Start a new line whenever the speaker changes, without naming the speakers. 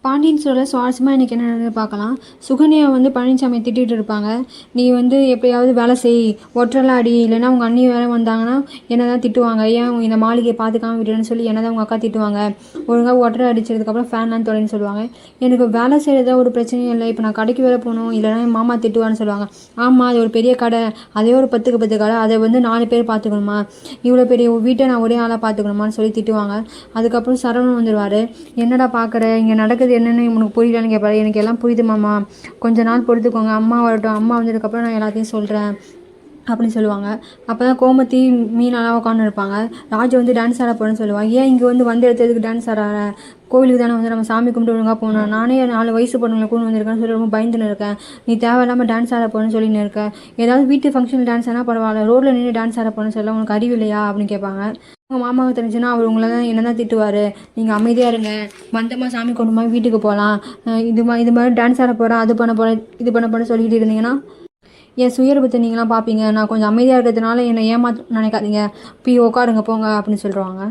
பாண்டியன் ஸ்டோரில் சுவாரஸ்யமாக இன்றைக்கி என்ன நடந்தது பார்க்கலாம். சுகன்யா வந்து பழனிசாமியை திட்டிகிட்டு இருப்பாங்க. நீ வந்து எப்படியாவது வேலை செய், ஒற்றலாம் அடி, இல்லைன்னா உங்கள் அண்ணி வேலை வந்தாங்கன்னா என்ன தான் திட்டுவாங்க. ஏன் இந்த மாளிகையை பார்த்துக்காம விடுன்னு சொல்லி என்ன தான் உங்கள் அக்கா திட்டுவாங்க. ஒழுங்காக ஒற்றரை அடிச்சதுக்கப்புறம் ஃபேன்லாம் தொலைன்னு சொல்லுவாங்க. எனக்கு வேலை செய்கிறதா ஒரு பிரச்சனையும் இல்லை, இப்போ நான் கடைக்கு வேலை போகணும், இல்லைனா என் மாமா திட்டுவான்னு சொல்லுவாங்க. ஆமாம், அது ஒரு பெரிய கடை, அதே ஒரு 10க்கு 10 கடை, அதை வந்து 4 பேர் பார்த்துக்கணுமா, இவ்வளோ பெரிய வீட்டை நான் ஒரே ஆளாக பார்த்துக்கணுமான்னு சொல்லி திட்டுவாங்க. அதுக்கப்புறம் சரவணன் வந்துடுவார். என்னடா பார்க்குற, இங்கே நடக்குது என்னன்னு உனக்கு புரியலன்னு கேட்பாரு. எனக்கு எல்லாம் புரியுது மாமா, கொஞ்ச நாள் பொறுத்துக்கோங்க, அம்மா வரட்டும், அம்மா வந்ததுக்கப்புறம் நான் எல்லாத்தையும் சொல்கிறேன் அப்படின்னு சொல்லுவாங்க. அப்போ தான் கோமதி மீனாலாம் உட்காந்து இருப்பாங்க. ராஜு வந்து டான்ஸ் ஆட போகிறேன்னு சொல்லுவாங்க. ஏன் இங்கே வந்து எடுத்ததுக்கு டான்ஸ் ஆட, கோவிலுக்கு தானே வந்து நம்ம சாமி கும்பிட்டு ஒழுங்காக போனோம், நானே 4 வயசு பொண்ணுங்களை கூட வந்திருக்கேன்னு சொல்லி ரொம்ப பயந்துன்னு இருக்கேன், நீ தேவையில்லாமல் டான்ஸ் ஆட போகிறேன்னு சொல்லின்னு இருக்கேன், ஏதாவது வீட்டு ஃபங்க்ஷனில் டான்ஸ் ஆனால் பரவாயில்ல, ரோட்டில் நின்று டான்ஸ் ஆட போகிறேன்னு சொல்ல உனக்கு அறிவு இல்லையா அப்படின்னு கேட்பாங்க. உங்கள் மாமாவுக்கு தெரிஞ்சுன்னா அவர் உங்களை தான் என்ன தான் திட்டுவார். நீங்கள் அமைதியாக இருங்க, வந்தமாக சாமி கொண்டு போய் வீட்டுக்கு போகலாம், இது மாதிரி டான்ஸ் ஆட போகிறேன், அது பண்ண போகிறேன், இது பண்ண போகிறேன் சொல்லிக்கிட்டு இருந்தீங்கன்னா என் சுயரூபத்தை நீங்களாம் பார்ப்பீங்க. நான் கொஞ்சம் அமைதியாக இருக்கிறதுனால என்னை ஏமாற்ற நினைக்காதீங்க, போய் உட்காருங்க போங்க அப்படின்னு சொல்லுவாங்க.